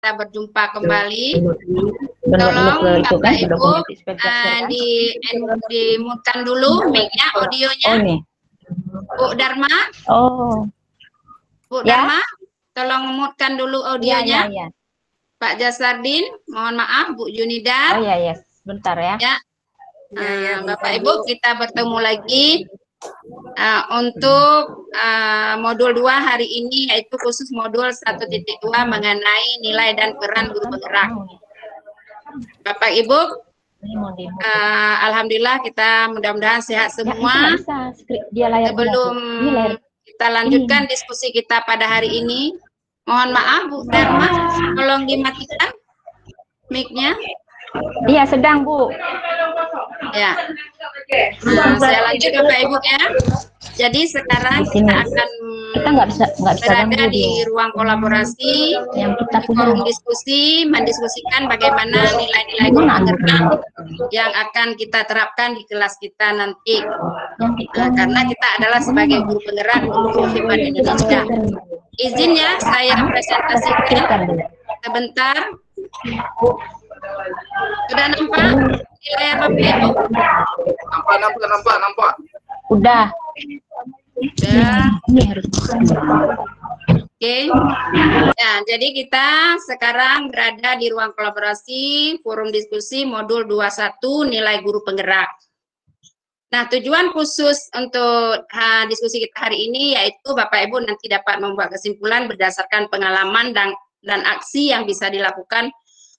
kita berjumpa kembali. Tolong Bapak Ibu dimutkan dulu mic-nya, audionya. Bu Dharma. Bu Dharma, tolong mutkan dulu audionya. Pak Jasardin, mohon maaf, Bu Junida. Bentar ya. Bapak Ibu, kita bertemu lagi untuk modul 2 hari ini, yaitu khusus modul 1.2 mengenai nilai dan peran guru penggerak. Bapak Ibu, alhamdulillah kita mudah-mudahan sehat semua. Sebelum kita lanjutkan diskusi kita pada hari ini, mohon maaf Bu Dharma, tolong dimatikan mic-nya. Iya, sedang Bu. Ya. Saya lanjut Bapak Ibu ya. Jadi sekarang kita akan berada di ruang kolaborasi, di forum diskusi, mendiskusikan bagaimana nilai-nilai guru penggerak yang akan kita terapkan di kelas kita nanti. Karena kita adalah sebagai guru penggerak untuk kehidupan Indonesia. Izin ya, saya presentasikan sebentar. Sudah nampak di layar Bapak Ibu? Nampak. Udah. Oke. Nah, jadi kita sekarang berada di ruang kolaborasi forum diskusi modul 21 nilai guru penggerak. Nah, tujuan khusus untuk diskusi kita hari ini yaitu Bapak Ibu nanti dapat membuat kesimpulan berdasarkan pengalaman dan aksi yang bisa dilakukan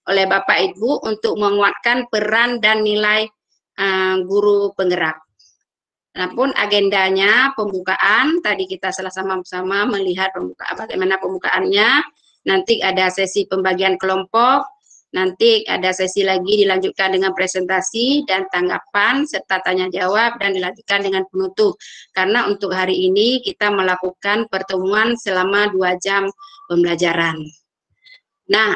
oleh Bapak Ibu untuk menguatkan peran dan nilai guru penggerak. Adapun agendanya pembukaan, tadi kita sama-sama melihat bagaimana pembukaannya. Nanti ada sesi pembagian kelompok, nanti ada sesi lagi dilanjutkan dengan presentasi dan tanggapan serta tanya jawab dan dilanjutkan dengan penutup. Karena untuk hari ini kita melakukan pertemuan selama 2 jam pembelajaran. Nah,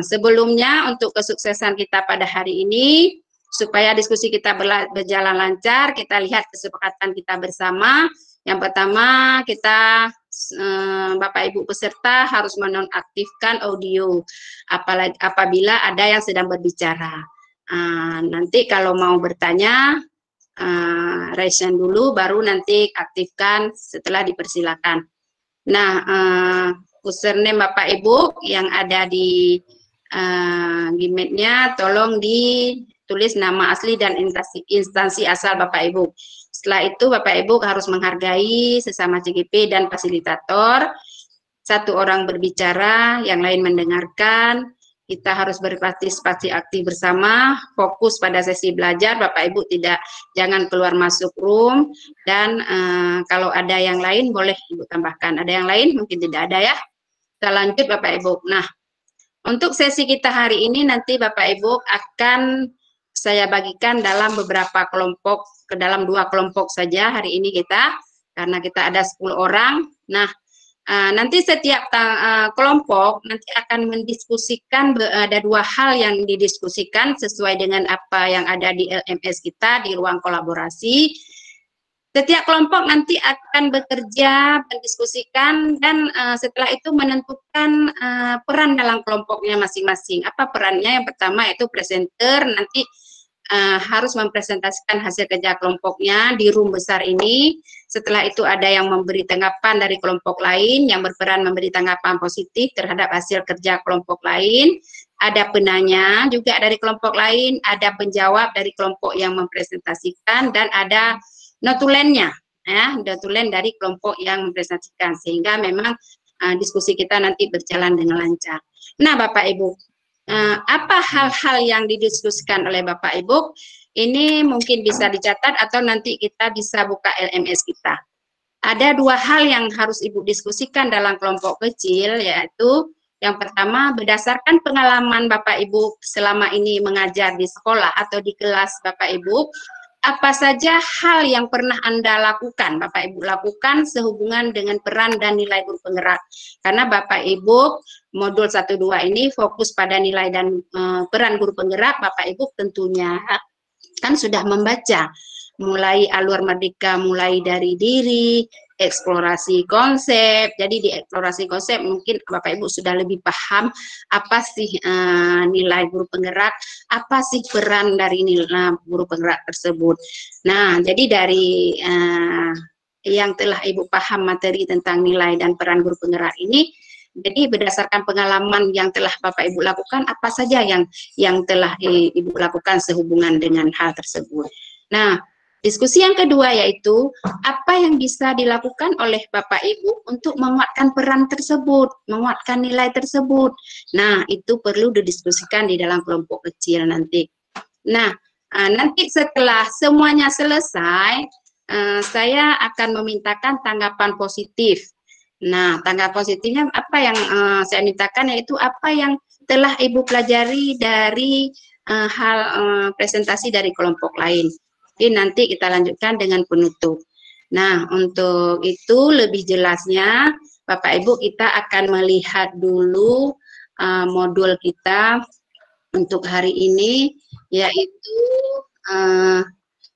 sebelumnya untuk kesuksesan kita pada hari ini, supaya diskusi kita berjalan lancar, kita lihat kesepakatan kita bersama. Yang pertama, kita Bapak Ibu peserta harus menonaktifkan audio apabila ada yang sedang berbicara. Nanti kalau mau bertanya, raise hand dulu, baru nanti aktifkan setelah dipersilakan. Nah, username Bapak Ibu yang ada di Gmail-nya tolong ditulis nama asli dan instansi asal Bapak Ibu. Setelah itu Bapak Ibu harus menghargai sesama CGP dan fasilitator. Satu orang berbicara, yang lain mendengarkan. Kita harus berpartisipasi aktif bersama, fokus pada sesi belajar. Bapak Ibu jangan keluar masuk room, dan kalau ada yang lain boleh Ibu tambahkan. Ada yang lain mungkin tidak ada ya. Kita lanjut Bapak Ibu. Nah, untuk sesi kita hari ini nanti Bapak Ibu akan saya bagikan dalam beberapa kelompok, ke dalam 2 kelompok saja hari ini kita, karena kita ada 10 orang. Nah, nanti setiap kelompok nanti akan mendiskusikan, ada 2 hal yang didiskusikan sesuai dengan apa yang ada di LMS kita di ruang kolaborasi. Setiap kelompok nanti akan bekerja, mendiskusikan, dan setelah itu menentukan peran dalam kelompoknya masing-masing. Apa perannya? Yang pertama yaitu presenter, nanti harus mempresentasikan hasil kerja kelompoknya di room besar ini. Setelah itu ada yang memberi tanggapan dari kelompok lain, yang berperan memberi tanggapan positif terhadap hasil kerja kelompok lain. Ada penanya juga dari kelompok lain, ada penjawab dari kelompok yang mempresentasikan, dan ada notulennya, ya, notulen dari kelompok yang mempresentasikan, sehingga memang diskusi kita nanti berjalan dengan lancar. Nah, Bapak Ibu, apa hal-hal yang didiskusikan oleh Bapak Ibu? Ini mungkin bisa dicatat atau nanti kita bisa buka LMS kita. Ada 2 hal yang harus Ibu diskusikan dalam kelompok kecil, yaitu yang pertama berdasarkan pengalaman Bapak Ibu selama ini mengajar di sekolah atau di kelas Bapak Ibu. Apa saja hal yang pernah Anda lakukan, Bapak Ibu lakukan sehubungan dengan peran dan nilai guru penggerak. Karena Bapak Ibu modul 1-2 ini fokus pada nilai dan peran guru penggerak. Bapak Ibu tentunya kan sudah membaca mulai Alur Merdeka, mulai dari diri, eksplorasi konsep. Jadi di eksplorasi konsep mungkin Bapak Ibu sudah lebih paham apa sih nilai guru penggerak, apa sih peran dari nilai guru penggerak tersebut. Nah, jadi dari yang telah Ibu paham materi tentang nilai dan peran guru penggerak ini, jadi berdasarkan pengalaman yang telah Bapak Ibu lakukan, apa saja yang telah Ibu lakukan sehubungan dengan hal tersebut. Nah, diskusi yang kedua yaitu apa yang bisa dilakukan oleh Bapak Ibu untuk menguatkan peran tersebut, menguatkan nilai tersebut. Nah, itu perlu didiskusikan di dalam kelompok kecil nanti. Nah, nanti setelah semuanya selesai, saya akan memintakan tanggapan positif. Nah, tanggapan positifnya apa yang saya mintakan yaitu apa yang telah Ibu pelajari dari hal presentasi dari kelompok lain. Oke, nanti kita lanjutkan dengan penutup. Nah, untuk itu lebih jelasnya, Bapak Ibu kita akan melihat dulu modul kita untuk hari ini, yaitu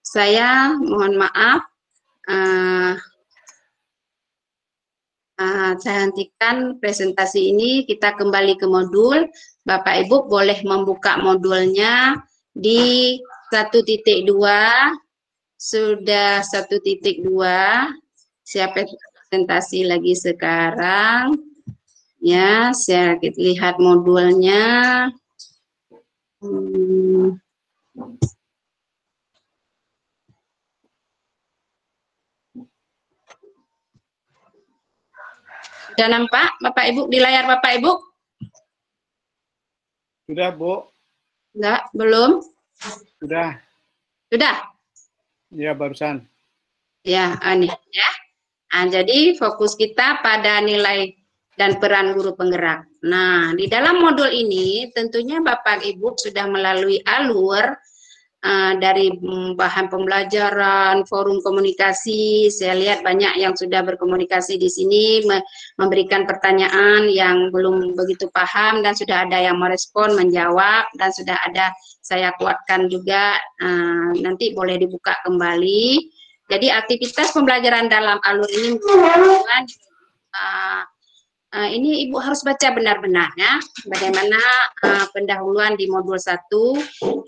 saya mohon maaf, saya hentikan presentasi ini, kita kembali ke modul. Bapak Ibu boleh membuka modulnya di 1.2, sudah 1.2, siapa presentasi lagi sekarang? Ya, saya lihat modulnya. Sudah nampak Bapak Ibu di layar Bapak Ibu? Sudah, Bu. Enggak, belum? Sudah. Sudah? Ya, barusan. Ya, ini ya. Nah, jadi fokus kita pada nilai dan peran guru penggerak. Nah, di dalam modul ini tentunya Bapak Ibu sudah melalui alur dari bahan pembelajaran, forum komunikasi. Saya lihat banyak yang sudah berkomunikasi di sini, memberikan pertanyaan yang belum begitu paham, dan sudah ada yang merespon, menjawab, dan sudah ada saya kuatkan juga. Nanti boleh dibuka kembali. Jadi aktivitas pembelajaran dalam alur ini ini Ibu harus baca benar-benar ya, bagaimana pendahuluan di modul 1.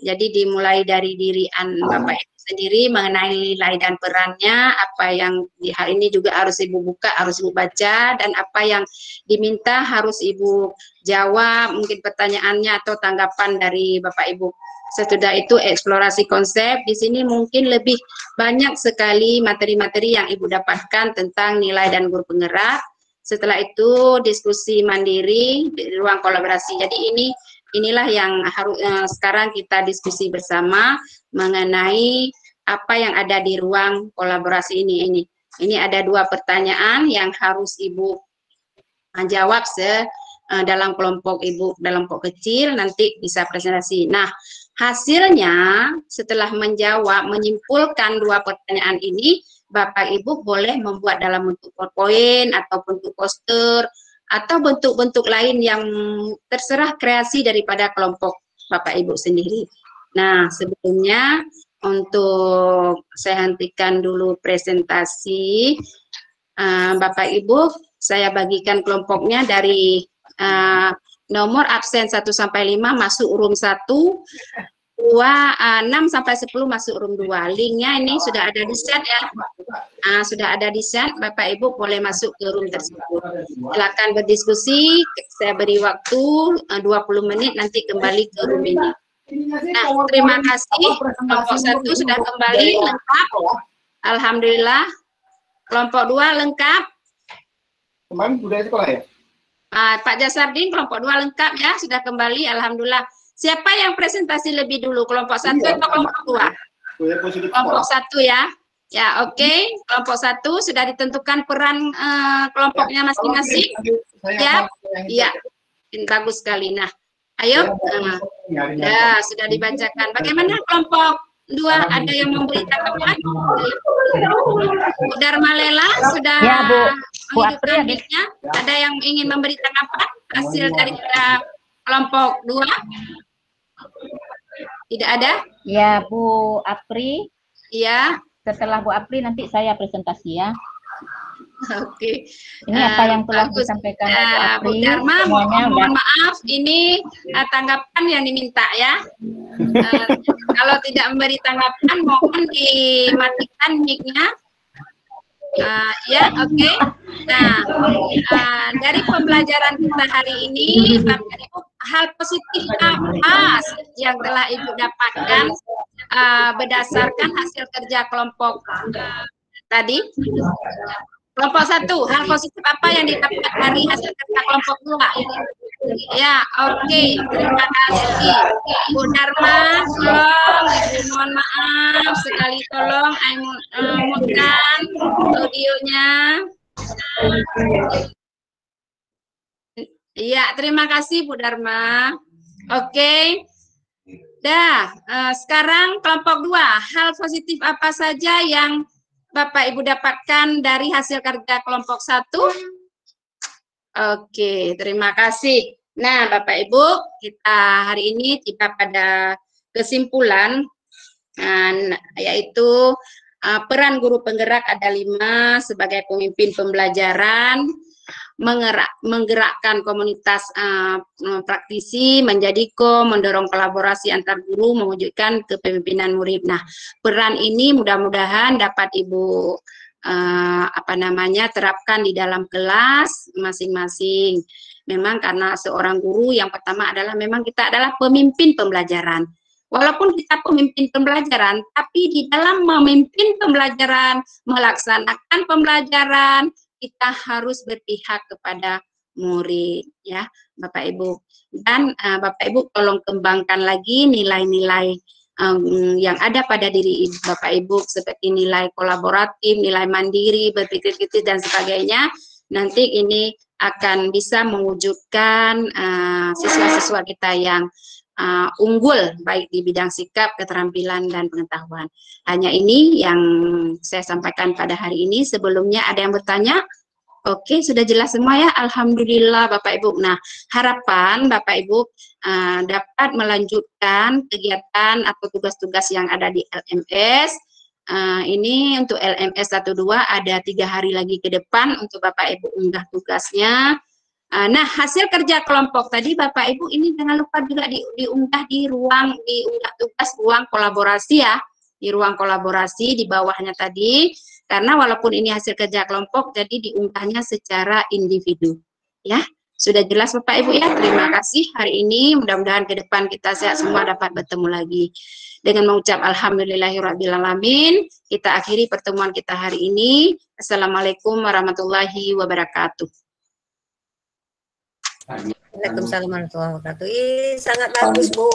Jadi dimulai dari diri Bapak Ibu sendiri mengenai nilai dan perannya, apa yang di hal ini juga harus Ibu buka, harus Ibu baca, dan apa yang diminta harus Ibu jawab, mungkin pertanyaannya atau tanggapan dari Bapak Ibu. Sesudah itu eksplorasi konsep, di sini mungkin lebih banyak sekali materi-materi yang Ibu dapatkan tentang nilai dan guru penggerak. Setelah itu diskusi mandiri di ruang kolaborasi. Jadi inilah yang harus sekarang kita diskusi bersama mengenai apa yang ada di ruang kolaborasi ini. Ini ada 2 pertanyaan yang harus Ibu jawab dalam kelompok Ibu, dalam kelompok kecil, nanti bisa presentasi. Nah, hasilnya setelah menjawab, menyimpulkan 2 pertanyaan ini, Bapak Ibu boleh membuat dalam bentuk PowerPoint atau bentuk poster atau bentuk-bentuk lain yang terserah kreasi daripada kelompok Bapak Ibu sendiri. Nah, sebelumnya untuk saya hentikan dulu presentasi. Bapak Ibu, saya bagikan kelompoknya dari nomor absen 1 sampai 5 masuk room 1. 6 sampai 10 masuk room 2. Linknya ini sudah ada di set ya. Sudah ada di set, Bapak Ibu boleh masuk ke room tersebut. Silakan berdiskusi, saya beri waktu 20 menit nanti kembali ke room ini. Nah, terima kasih. Kelompok 1 sudah kembali lengkap. Alhamdulillah. Kelompok 2 lengkap. Kemarin budaya sekolah ya? Pak Jasardin, kelompok 2 lengkap ya, sudah kembali. Alhamdulillah. Siapa yang presentasi lebih dulu? Kelompok 1 atau kelompok 2? Kelompok 1 ya. Ya, oke. Kelompok 1 sudah ditentukan peran kelompoknya masing-masing. Ya, iya. Bagus sekali. Nah, ayo. Sudah dibacakan. Bagaimana kelompok 2? Ada yang memberi tanggapan? Bu Darmalela sudah ya, Bu menghidupkan mic-nya. Ada yang ingin memberi tanggapan hasil dari kelompok 2? Tidak ada? Ya, Bu Apri. Iya. Setelah Bu Apri nanti saya presentasi ya. Oke. Ini apa yang telah Bagus. disampaikan Bu Bu Apri, Dharma, semuanya udah. mohon maaf, ini tanggapan yang diminta ya. Kalau tidak memberi tanggapan, mohon dimatikan mic-nya. Ya, oke. Nah, dari pembelajaran kita hari ini, Bapak Ibu, hal positif apa yang telah Ibu dapatkan berdasarkan hasil kerja kelompok tadi? Kelompok 1, hal positif apa yang didapat dari hasil kerja kelompok 2? Ya, oke. Terima kasih. Bu Dharma, tolong, Ibu mohon maaf sekali, tolong mute-kan audionya. Iya, terima kasih Bu Dharma. Oke. Dah, sekarang kelompok 2, hal positif apa saja yang Bapak Ibu dapatkan dari hasil kerja kelompok 1? Oke, terima kasih. Nah, Bapak Ibu, kita hari ini tiba pada kesimpulan, yaitu peran guru penggerak ada 5 sebagai pemimpin pembelajaran, menggerakkan komunitas praktisi, menjadi mendorong kolaborasi antar guru, mewujudkan kepemimpinan murid. Nah, peran ini mudah-mudahan dapat Ibu terapkan di dalam kelas masing-masing. Memang karena seorang guru yang pertama adalah memang kita adalah pemimpin pembelajaran. Walaupun kita pemimpin pembelajaran, tapi di dalam memimpin pembelajaran, melaksanakan pembelajaran, kita harus berpihak kepada murid, ya Bapak Ibu. Dan Bapak Ibu tolong kembangkan lagi nilai-nilai yang ada pada diri Bapak Ibu, seperti nilai kolaboratif, nilai mandiri, berpikir kritis dan sebagainya. Nanti ini akan bisa mewujudkan siswa-siswa kita yang unggul baik di bidang sikap, keterampilan dan pengetahuan. Hanya ini yang saya sampaikan pada hari ini. Sebelumnya ada yang bertanya? Oke, sudah jelas semua ya. Alhamdulillah Bapak Ibu. Nah, harapan Bapak Ibu dapat melanjutkan kegiatan atau tugas-tugas yang ada di LMS. Ini untuk LMS 12 ada 3 hari lagi ke depan untuk Bapak Ibu unggah tugasnya. Nah, hasil kerja kelompok tadi Bapak Ibu ini jangan lupa juga diunggah di diunggah tugas ruang kolaborasi ya. Di ruang kolaborasi di bawahnya tadi, karena walaupun ini hasil kerja kelompok jadi diunggahnya secara individu. Ya, sudah jelas Bapak Ibu ya. Terima kasih hari ini, mudah-mudahan ke depan kita sehat semua dapat bertemu lagi. Dengan mengucap alhamdulillahirrabbilalamin, kita akhiri pertemuan kita hari ini. Assalamualaikum warahmatullahi wabarakatuh. Waalaikumsalam warahmatullahi wabarakatuh. Ih, sangat bagus, Bu.